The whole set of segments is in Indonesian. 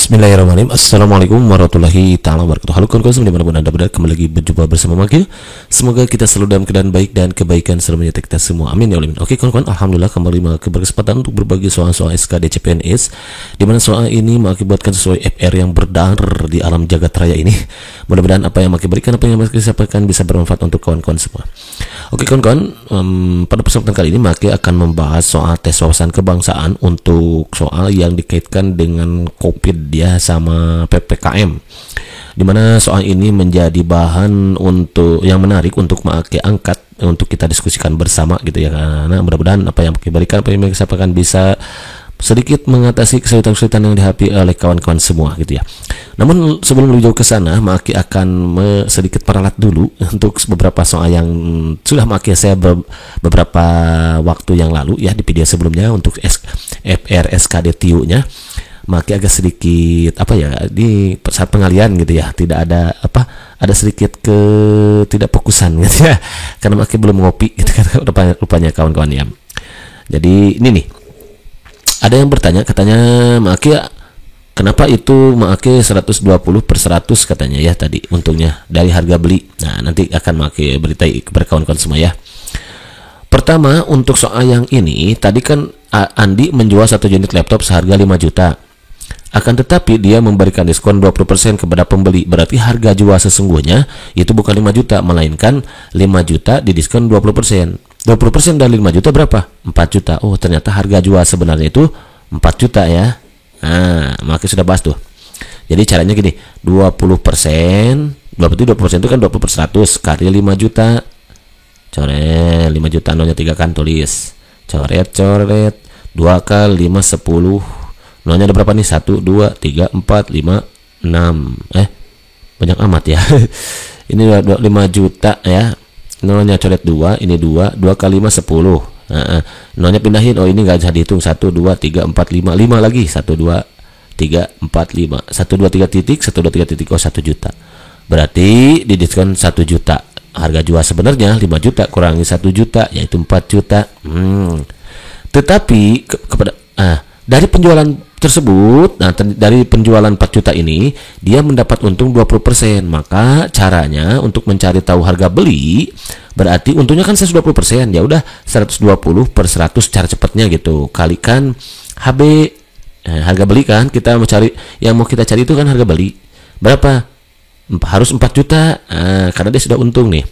Bismillahirrahmanirrahim. Assalamualaikum warahmatullahi ta'ala wabarakatuh. Halo kawan-kawan, dimanapun anda berada, kembali lagi berjumpa bersama Maki. Semoga kita selalu dalam keadaan baik dan kebaikan selalu menyertai kita semua, amin ya Allah. Oke kawan-kawan, alhamdulillah kembali Maki berkesempatan untuk berbagi soal-soal SKD CPNS, dimana soal ini Maki buatkan sesuai FR yang berdar di alam jagat raya ini. Mudah-mudahan apa yang Maki berikan, apa yang Maki sampaikan bisa bermanfaat untuk kawan-kawan semua. Oke kawan-kawan, pada kesempatan kali ini Maki akan membahas soal tes wawasan kebangsaan untuk soal yang dikaitkan dengan COVID ya sama PPKM, dimana soal ini menjadi bahan untuk yang menarik untuk Maki angkat untuk kita diskusikan bersama gitu ya, karena mudah-mudahan apa yang Maki berikan, apa yang Maki sampaikan bisa sedikit mengatasi kesulitan-kesulitan yang dihadapi oleh kawan-kawan semua gitu ya. Namun sebelum lebih jauh ke sana, Maki akan sedikit peralat dulu untuk beberapa soal yang sudah Maki saya beberapa waktu yang lalu ya di video sebelumnya untuk FR SKD TIU-nya. Maki agak sedikit apa ya di saat pengalian gitu ya, tidak ada ada sedikit tidak fokusan gitu ya, karena Maki belum ngopi gitu kan rupanya kawan-kawan ya. Jadi ini nih, ada yang bertanya katanya Maki kenapa itu Maki 120/100 katanya ya tadi untungnya dari harga beli. Nah nanti akan Maki beritai kepada kawan-kawan semua ya. Pertama untuk soal yang ini tadi kan Andi menjual satu unit laptop seharga 5 juta. Akan tetapi dia memberikan diskon 20% kepada pembeli. Berarti harga jual sesungguhnya itu bukan 5 juta, melainkan 5 juta didiskon 20%. 20% dari 5 juta berapa? 4 juta. Oh, ternyata harga jual sebenarnya itu 4 juta ya. Nah, Maki sudah bahas tuh. Jadi caranya gini, 20%, berarti 20% itu kan 20/100 kali 5 juta. Coret 5 juta, nolnya 3 kan, tulis. Coret 2 kali 5 10. Nolnya ada berapa nih? 1, 2, 3, 4, 5, 6. Banyak amat ya. Ini 5 juta ya. Nolnya coret 2, ini 2 kali 5 10. Nolnya pindahin. Oh, ini nggak bisa dihitung. 1, 2, 3, 4, 5. 5 lagi. 1, 2, 3, 4, 5. 1, 2, 3 titik. 1, 2, 3 titik. Oh, 1 juta. Berarti didiskon 1 juta. Harga jual sebenarnya 5 juta kurangi 1 juta yaitu 4 juta. Tetapi dari penjualan tersebut, nah dari penjualan 4 juta ini dia mendapat untung 20%. Maka caranya untuk mencari tahu harga beli, berarti untungnya kan 120%. Ya udah 120/100 cara cepatnya gitu. Kalikan HB, harga beli kan kita mau cari, yang mau kita cari itu kan harga beli. Berapa? Harus 4 juta. Karena dia sudah untung nih.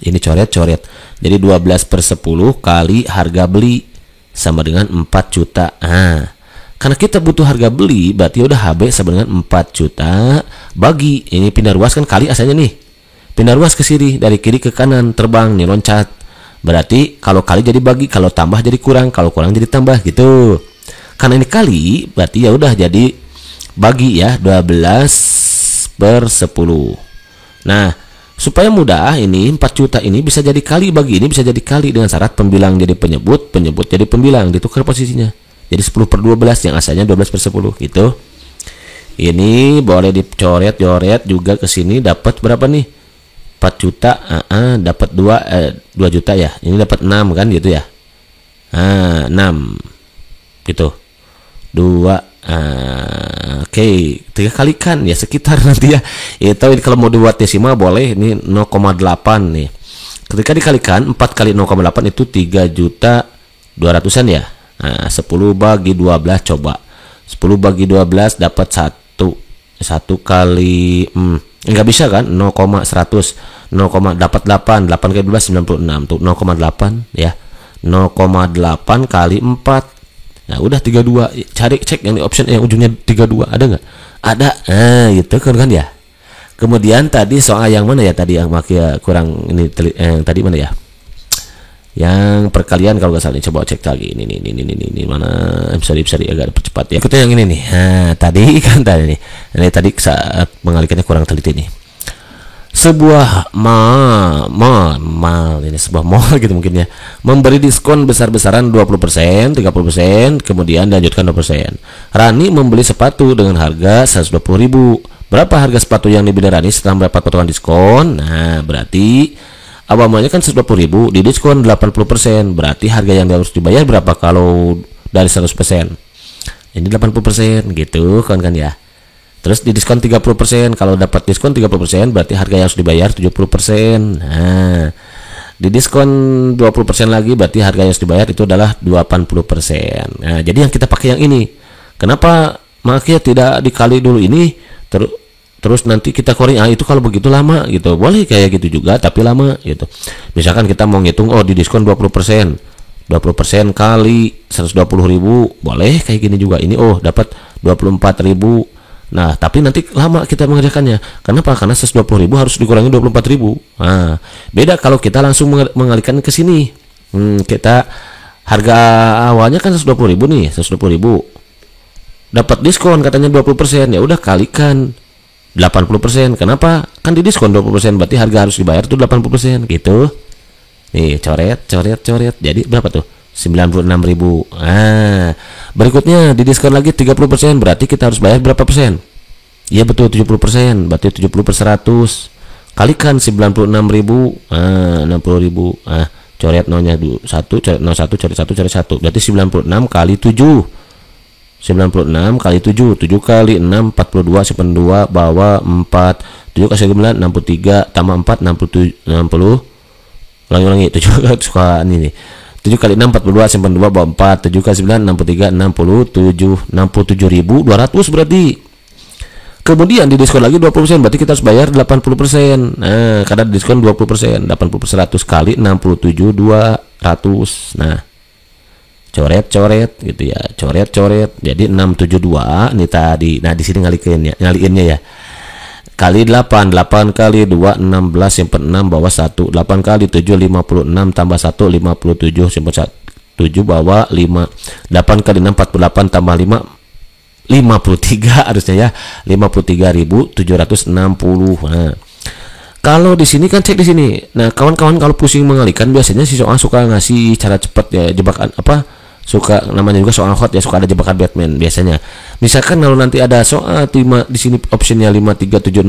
Ini coret-coret. Jadi 12/10 kali harga beli sama dengan 4 juta. Karena kita butuh harga beli, berarti udah HB sama dengan 4 juta bagi ini pindah ruas kan kali asalnya nih. Pindah ruas ke sini dari kiri ke kanan, terbang nih, loncat. Berarti kalau kali jadi bagi, kalau tambah jadi kurang, kalau kurang jadi tambah gitu. Karena ini kali, berarti ya udah jadi bagi ya 12/10. Nah, supaya mudah ini 4 juta ini bisa jadi kali bagi ini bisa jadi kali dengan syarat pembilang jadi penyebut, penyebut jadi pembilang, ditukar posisinya. Jadi 10/12 yang asalnya 12/10 gitu. Ini boleh dicoret-coret juga ke sini, dapat berapa nih? 4 juta, dapat 2 juta ya. Ini dapat 6 kan gitu ya. 6 gitu. 2 oke, 3 kalikan ya sekitar nanti ya. Itu kalau mau dibuat desimal boleh, ini 0,8 nih. Ketika dikalikan 4 kali 0,8 itu 3.200.000-an ya. 10 bagi 12 coba. 10 bagi 12 dapat 1. 1 kali enggak bisa kan? 0,100. Dapat 8. 8 kali 12 96 tuh 0,8 ya. 0,8 kali 4. Nah, udah 32. Cari cek yang di option yang ujungnya 32 ada nggak? Ada. Gitu kan ya. Kemudian tadi soal yang mana ya tadi yang Maki kurang ini tadi mana ya? Yang perkalian kalau nggak salah, coba cek lagi ini mana, bisa agak percepat ya. Kita yang ini nih. Tadi kan tadi nih. Ini tadi saat mengalihkannya kurang teliti nih. Sebuah mall ini sebuah mall gitu mungkin ya, memberi diskon besar-besaran 20%, 30%, kemudian dilanjutkan 20%. Rani membeli sepatu dengan harga 120.000. Berapa harga sepatu yang dibeli Rani setelah mendapat potongan diskon? Nah, berarti awalnya kan 120.000, di diskon 80%. Berarti harga yang harus dibayar berapa kalau dari 100%? ini 80% gitu kan ya. Terus di diskon 30%, kalau dapat diskon 30% berarti harga yang harus dibayar 70%. Nah, di diskon 20% lagi berarti harga yang harus dibayar itu adalah 80%. Nah, jadi yang kita pakai yang ini. Kenapa makanya tidak dikali dulu ini terus nanti kita koring, itu kalau begitu lama gitu. Boleh kayak gitu juga tapi lama gitu. Misalkan kita mau ngitung, di diskon 20%. 20% kali 120.000, boleh kayak gini juga. Ini dapat 24.000. Nah, tapi nanti lama kita mengerjakannya. Kenapa? Karena 120.000 harus dikurangi 24.000. Nah, beda kalau kita langsung mengalihkan ke sini. Kita harga awalnya kan 120.000 nih, 120.000. Dapat diskon katanya 20%, ya udah kalikan 80%. Kenapa? Kan di diskon 20%, berarti harga harus dibayar tuh 80% gitu. Nih, coret. Jadi berapa tuh? 96.000. Berikutnya di diskon lagi 30%, berarti kita harus bayar berapa persen? Iya betul, 70%, berarti 70 per 100. Kalikan 96.000, 60.000. Coret nolnya dulu, 1, coret 01, coret 1, coret 1. Berarti 96 kali 7. 96 kali 7, 7 kali 6, 42, simpan 2, bawah 4. 7 kasih 9, 63, tambah 4, 60. Ulangi, 7 suka ini nih. 7 kali 6, 42, simpan 2, bawah 4. 7 kali 9, 63, 67.200 berarti. Kemudian di diskon lagi 20%, berarti kita harus bayar 80%. Nah, karena diskon 20%, 80 per 100 kali 67.200. Nah, coret gitu ya, coret. Jadi 672 ini tadi. Nah, di sini ngaliinnya ya. Kali 8 kali 2 16, simpan 6, bawah 1. 8 kali 7 56, tambah 1 57, simpan 7, bawah 5. 8 kali 6 48, tambah 5 53 harusnya ya. 53.760. Nah, kalau di sini kan cek di sini. Nah, kawan-kawan kalau pusing mengalihkan biasanya si soal suka ngasih cara cepat ya, jebakan apa? Suka namanya juga soal hot ya, suka ada jebakan Batman biasanya. Misalkan kalau nanti ada soal di sini optionnya 53760,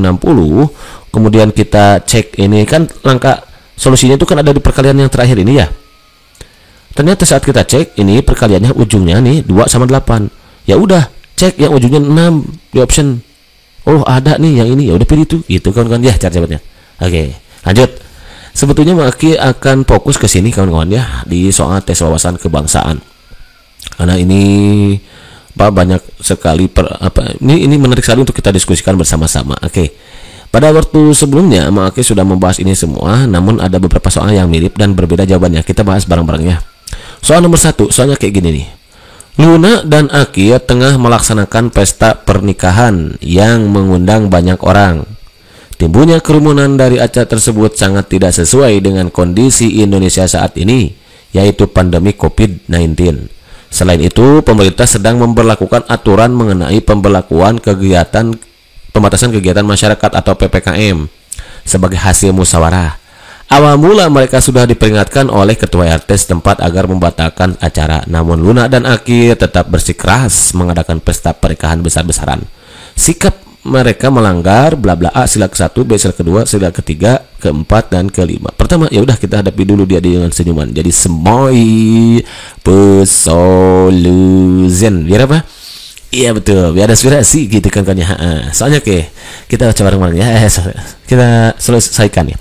kemudian kita cek ini kan langkah solusinya itu kan ada di perkalian yang terakhir ini ya. Ternyata saat kita cek ini perkaliannya ujungnya nih 2 sama 8. Ya udah, cek yang ujungnya 6 di option. Ada nih yang ini, ya udah pilih itu. Gitu kawan-kawan ya cara cepatnya. Oke, lanjut. Sebetulnya Maki akan fokus ke sini kawan-kawan ya, di soal tes wawasan kebangsaan. Karena ini banyak sekali ini menarik sekali untuk kita diskusikan bersama-sama. Oke. Pada waktu sebelumnya Maki sudah membahas ini semua, namun ada beberapa soal yang mirip dan berbeda jawabannya. Kita bahas bareng-bareng ya. Soal nomor 1, soalnya kayak gini nih. Luna dan Aki tengah melaksanakan pesta pernikahan yang mengundang banyak orang. Timbulnya kerumunan dari acara tersebut sangat tidak sesuai dengan kondisi Indonesia saat ini, yaitu pandemi COVID-19. Selain itu, pemerintah sedang memberlakukan aturan mengenai pembatasan kegiatan masyarakat atau PPKM sebagai hasil musyawarah. Awal mula mereka sudah diperingatkan oleh ketua RT setempat agar membatalkan acara. Namun Luna dan Aki tetap bersikeras mengadakan pesta pernikahan besar-besaran. Sikap mereka melanggar bla bla A sila ke-1, B sila ke-2, sila ke-3, ke-4 dan ke-5. Pertama, ya udah kita hadapi dulu dia dengan senyuman. Jadi semoi pesoluzen. Biar apa? Iya betul, biar ada aspirasi gitu kan ya. Soalnya kita coba bareng-bareng ya. Kita selesaikan ya.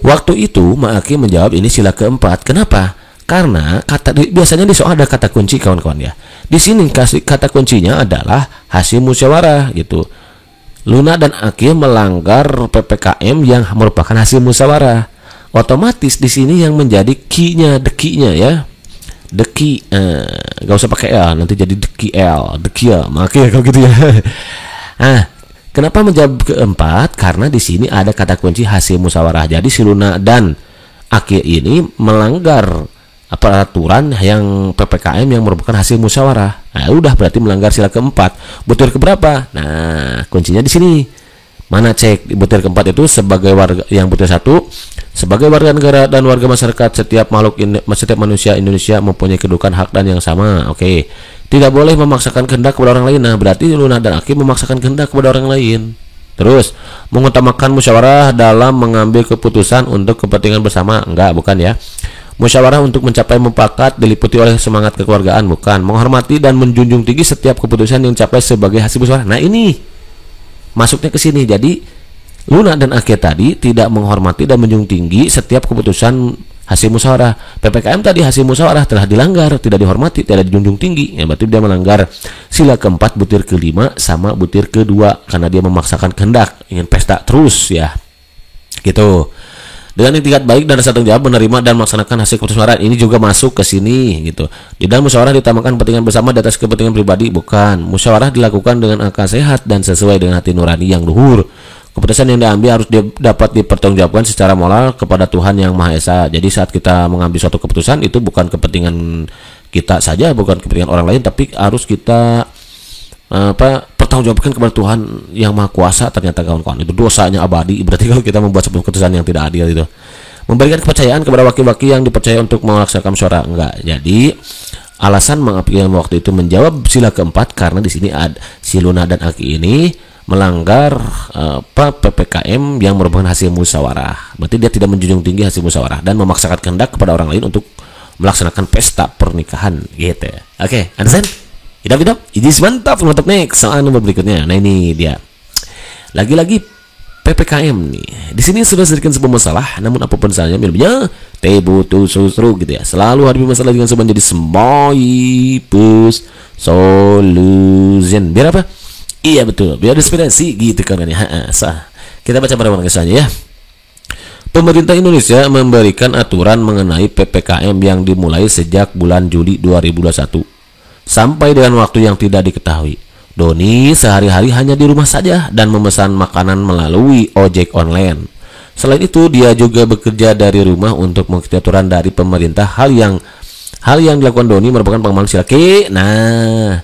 Waktu itu Maki menjawab ini sila ke-4. Kenapa? Karena biasanya di soal ada kata kunci kawan-kawan ya. Di sini kata kuncinya adalah hasil musyawarah gitu. Luna dan Aki melanggar PPKM yang merupakan hasil musyawarah. Otomatis di sini yang menjadi key-nya, dekinya ya. Deki, gak usah pakai L, nanti jadi deki L, deki ya, makanya kalau gitu ya. Kenapa menjawab keempat? Karena di sini ada kata kunci hasil musyawarah. Jadi si Luna dan Aki ini melanggar peraturan yang PPKM yang merupakan hasil musyawarah. Nah, udah berarti melanggar sila keempat. Butir keberapa? Nah, kuncinya di sini. Mana cek di butir keempat itu sebagai warga yang butir 1, sebagai warga negara dan warga masyarakat setiap manusia Indonesia mempunyai kedudukan hak dan yang sama. Oke. Tidak boleh memaksakan kehendak kepada orang lain. Nah, berarti Luna dan Aki memaksakan kehendak kepada orang lain. Terus, mengutamakan musyawarah dalam mengambil keputusan untuk kepentingan bersama. Enggak, bukan ya. Musyawarah untuk mencapai mufakat diliputi oleh semangat kekeluargaan, bukan. Menghormati dan menjunjung tinggi setiap keputusan yang dicapai sebagai hasil musyawarah. Nah ini masuknya ke sini. Jadi Luna dan Ake tadi tidak menghormati dan menjunjung tinggi setiap keputusan hasil musyawarah. PPKM tadi hasil musyawarah telah dilanggar, tidak dihormati, tidak dijunjung tinggi. Ya berarti dia melanggar sila keempat butir kelima sama butir kedua karena dia memaksakan kehendak, ingin pesta terus ya. Gitu. Dengan itikat baik dan rasa tanggung jawab menerima dan melaksanakan hasil keputusan musyawarah ini juga masuk ke sini gitu. Di dalam musyawarah ditamakan kepentingan bersama di atas kepentingan pribadi, bukan. Musyawarah dilakukan dengan akal sehat dan sesuai dengan hati nurani yang luhur. Keputusan yang diambil harus dapat dipertanggungjawabkan secara moral kepada Tuhan Yang Maha Esa. Jadi saat kita mengambil suatu keputusan itu bukan kepentingan kita saja, bukan kepentingan orang lain, tapi harus kita pertanggungjawabkan kepada Tuhan Yang Maha Kuasa. Ternyata kawan-kawan itu dosanya abadi. Berarti kalau kita membuat sebuah keputusan yang tidak adil itu. Memberikan kepercayaan kepada wakil-wakil yang dipercaya untuk melaksanakan musyawarah, enggak. Jadi alasan mengaplikan waktu itu menjawab sila keempat karena di sini ada si Luna dan Aki ini melanggar PPKM yang merupakan hasil musyawarah. Berarti dia tidak menjunjung tinggi hasil musyawarah dan memaksakan kehendak kepada orang lain untuk melaksanakan pesta pernikahan gitu. Oke, understand? Hidup. Ini mantap untuk next soal nomor berikutnya. Nah ini dia. Lagi-lagi PPKM nih. Di sini sudah sedikit sebuah masalah, namun apapun salahnya minumnya teh butuh susu gitu ya. Selalu hadapi masalah dengan sebuah jadi semboipus solution. Biar apa? Iya betul, biar inspirasi gitu kan ya. Sah. Kita baca pada kisahnya ya. Pemerintah Indonesia memberikan aturan mengenai PPKM yang dimulai sejak bulan Juli 2021 sampai dengan waktu yang tidak diketahui. Doni sehari-hari hanya di rumah saja dan memesan makanan melalui ojek online. Selain itu, dia juga bekerja dari rumah untuk mengikuti aturan dari pemerintah. Hal yang dilakukan Doni merupakan pengembangan sila ke. Nah,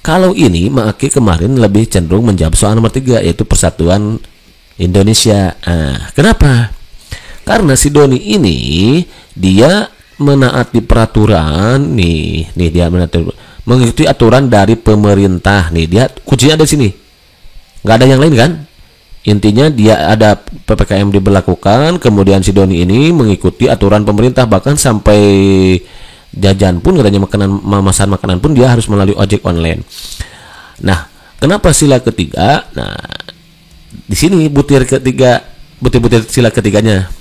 kalau ini Maaki kemarin lebih cenderung menjawab soal nomor 3 yaitu Persatuan Indonesia. Kenapa? Karena si Doni ini dia menaati peraturan nih dia mengikuti aturan dari pemerintah nih. Dia kuncinya ada di sini. Nggak ada yang lain kan? Intinya dia ada PPKM diberlakukan, kemudian si Doni ini mengikuti aturan pemerintah, bahkan sampai jajan pun katanya memesan makanan pun dia harus melalui ojek online. Nah, kenapa sila ketiga? Nah, di sini butir sila ketiganya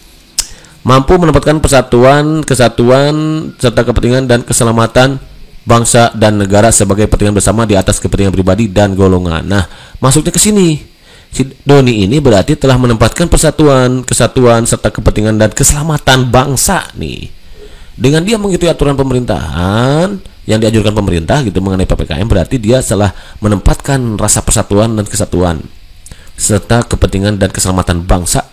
mampu menempatkan persatuan, kesatuan serta kepentingan dan keselamatan bangsa dan negara sebagai kepentingan bersama di atas kepentingan pribadi dan golongan. Nah, masuknya ke sini. Si Doni ini berarti telah menempatkan persatuan, kesatuan serta kepentingan dan keselamatan bangsa nih. Dengan dia mengikuti aturan pemerintahan yang dianjurkan pemerintah gitu mengenai PPKM, berarti dia telah menempatkan rasa persatuan dan kesatuan serta kepentingan dan keselamatan bangsa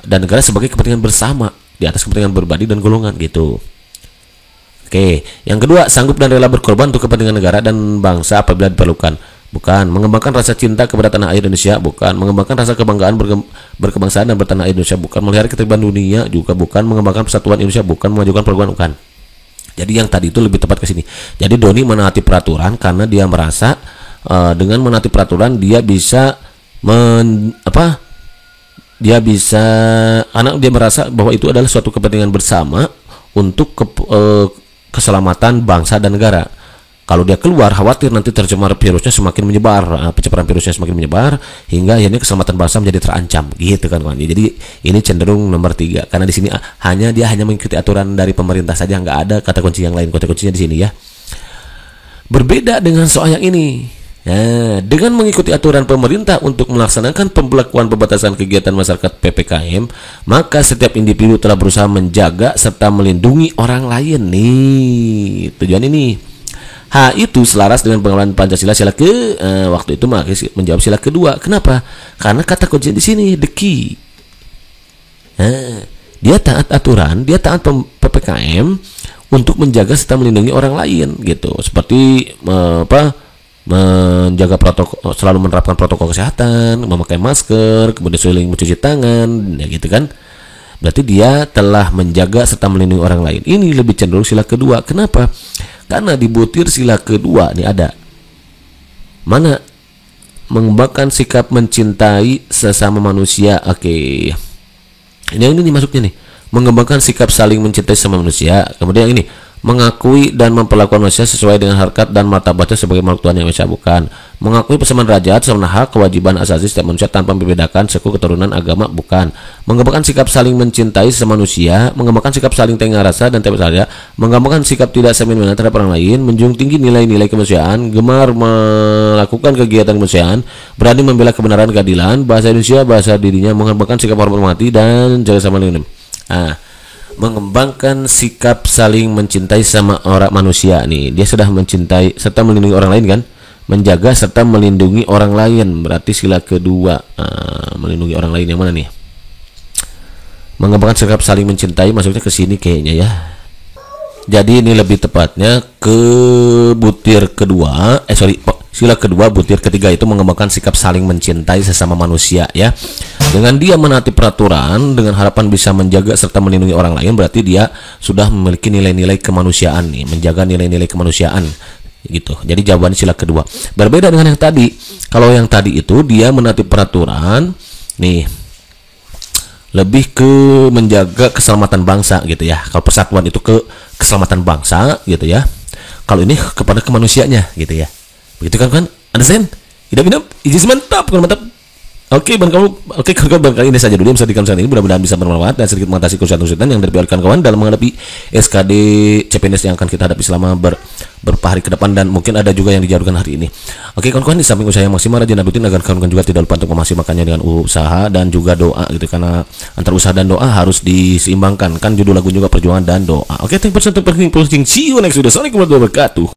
dan negara sebagai kepentingan bersama di atas kepentingan pribadi dan golongan gitu. Oke, yang kedua, sanggup dan rela berkorban untuk kepentingan negara dan bangsa apabila diperlukan. Bukan. Mengembangkan rasa cinta kepada tanah air Indonesia, bukan. Mengembangkan rasa kebanggaan berkebangsaan dan bertanah air Indonesia, bukan. Melihara ketertiban dunia, juga bukan. Mengembangkan persatuan Indonesia, bukan. Memajukan perubahan, bukan. Jadi yang tadi itu lebih tepat ke sini. Jadi Doni menaati peraturan karena dia merasa dengan menaati peraturan dia bisa karena dia merasa bahwa itu adalah suatu kepentingan bersama untuk keselamatan bangsa dan negara. Kalau dia keluar, khawatir nanti tercemar virusnya semakin menyebar, penyebaran virusnya semakin menyebar hingga akhirnya keselamatan bangsa menjadi terancam, gitu kan kawan. Jadi ini cenderung nomor 3 karena di sini dia hanya mengikuti aturan dari pemerintah saja, nggak ada kata kunci yang lain. Kata kuncinya di sini ya. Berbeda dengan soal yang ini. Nah, dengan mengikuti aturan pemerintah untuk melaksanakan pembelakuan pembatasan kegiatan masyarakat PPKM, maka setiap individu telah berusaha menjaga serta melindungi orang lain nih. Tujuan ini. Itu selaras dengan pengenalan Pancasila sila ke waktu itu menjawab sila kedua. Kenapa? Karena kata kunci di sini the key. Dia taat aturan, dia taat PPKM untuk menjaga serta melindungi orang lain gitu. Seperti menjaga protokol, selalu menerapkan protokol kesehatan, memakai masker, kemudian sering mencuci tangan, ya gitu kan. Berarti dia telah menjaga serta melindungi orang lain. Ini lebih cenderung sila kedua. Kenapa? Karena di butir sila kedua nih ada mana mengembangkan sikap mencintai sesama manusia. Oke. Ini masuknya nih. mengembangkan sikap saling mencintai sama manusia. Kemudian ini, mengakui dan memperlakukan manusia sesuai dengan harkat dan martabatnya sebagai makhluk Tuhan yang Esa, bukan. Mengakui persamaan derajat serta hak kewajiban asasi setiap manusia tanpa membedakan suku, keturunan, agama, bukan. Mengembangkan sikap saling mencintai sama manusia, mengembangkan sikap saling tengah rasa dan tiap saja, mengembangkan sikap tidak semena-mena terhadap orang lain, menjunjung tinggi nilai-nilai kemanusiaan, gemar melakukan kegiatan kemanusiaan, berani membela kebenaran, keadilan, bahasa Indonesia, bahasa dirinya, mengembangkan sikap hormati dan jaga sama lain. Mengembangkan sikap saling mencintai sama orang manusia nih, dia sudah mencintai serta melindungi orang lain kan, menjaga serta melindungi orang lain, berarti sila kedua. Melindungi orang lain yang mana nih? Mengembangkan sikap saling mencintai masuknya ke sini kayaknya ya. Jadi ini lebih tepatnya ke butir kedua, sila kedua butir ketiga itu mengembangkan sikap saling mencintai sesama manusia ya. Dengan dia menaati peraturan dengan harapan bisa menjaga serta melindungi orang lain, berarti dia sudah memiliki nilai-nilai kemanusiaan nih, menjaga nilai-nilai kemanusiaan gitu. Jadi jawabannya sila kedua. Berbeda dengan yang tadi. Kalau yang tadi itu dia menaati peraturan nih, lebih ke menjaga keselamatan bangsa gitu ya. Kalau persatuan itu ke keselamatan bangsa gitu ya. Kalau ini kepada kemanusiaannya gitu ya. Begitu kan? Understand? Idap, ijis mantap, mantap. Oke, kawan kali ini saja dulu yang bisa dikatakan ini, mudah-mudahan bisa bermanfaat dan sedikit mengatasi kesulitan yang dibiarkan kawan dalam menghadapi SKD CPNS yang akan kita hadapi selama beberapa hari ke depan, dan mungkin ada juga yang dijadwalkan hari ini. Oke kawan-kawan, di samping usaha yang maksimal rajin dan rutin agar kawan-kawan juga tidak lupa untuk memaksimalkannya dengan usaha dan juga doa gitu, karena antara usaha dan doa harus diseimbangkan kan, judul lagu juga perjuangan dan doa. Oke, thank you for watching. See you next video. Assalamualaikum warahmatullahi wabarakatuh.